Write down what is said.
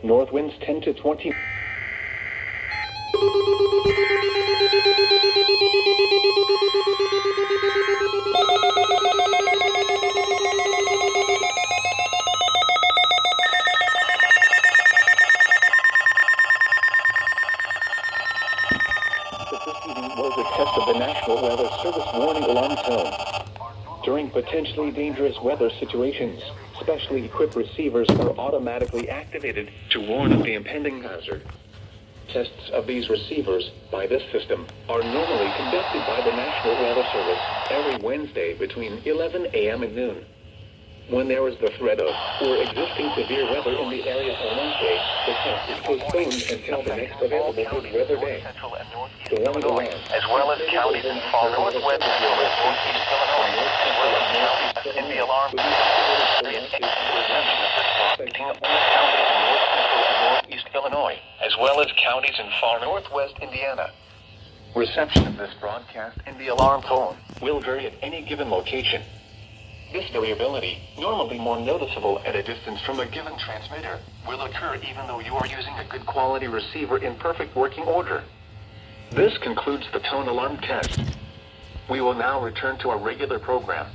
North winds 10 to 20. The proceeding was a test of the National Weather Service warning alarm tone. During potentially dangerous weather situations, specially equipped receivers are automatically activated to warn of the impending hazard. Tests of these receivers by this system are normally conducted by the National Weather Service every Wednesday between 11 a.m. and noon. When there is the threat of or existing severe weather in the area on Wednesday, the test is postponed until the next available good weather day. The warning alarm, as well as counties in far northwest and northeast Illinois, as well as counties in the alarm northeast Illinois, as well as counties in far northwest Indiana. Reception of this broadcast in the alarm tone will vary at any given location. This variability, normally more noticeable at a distance from a given transmitter, will occur even though you are using a good quality receiver in perfect working order. This concludes the tone alarm test. We will now return to our regular program.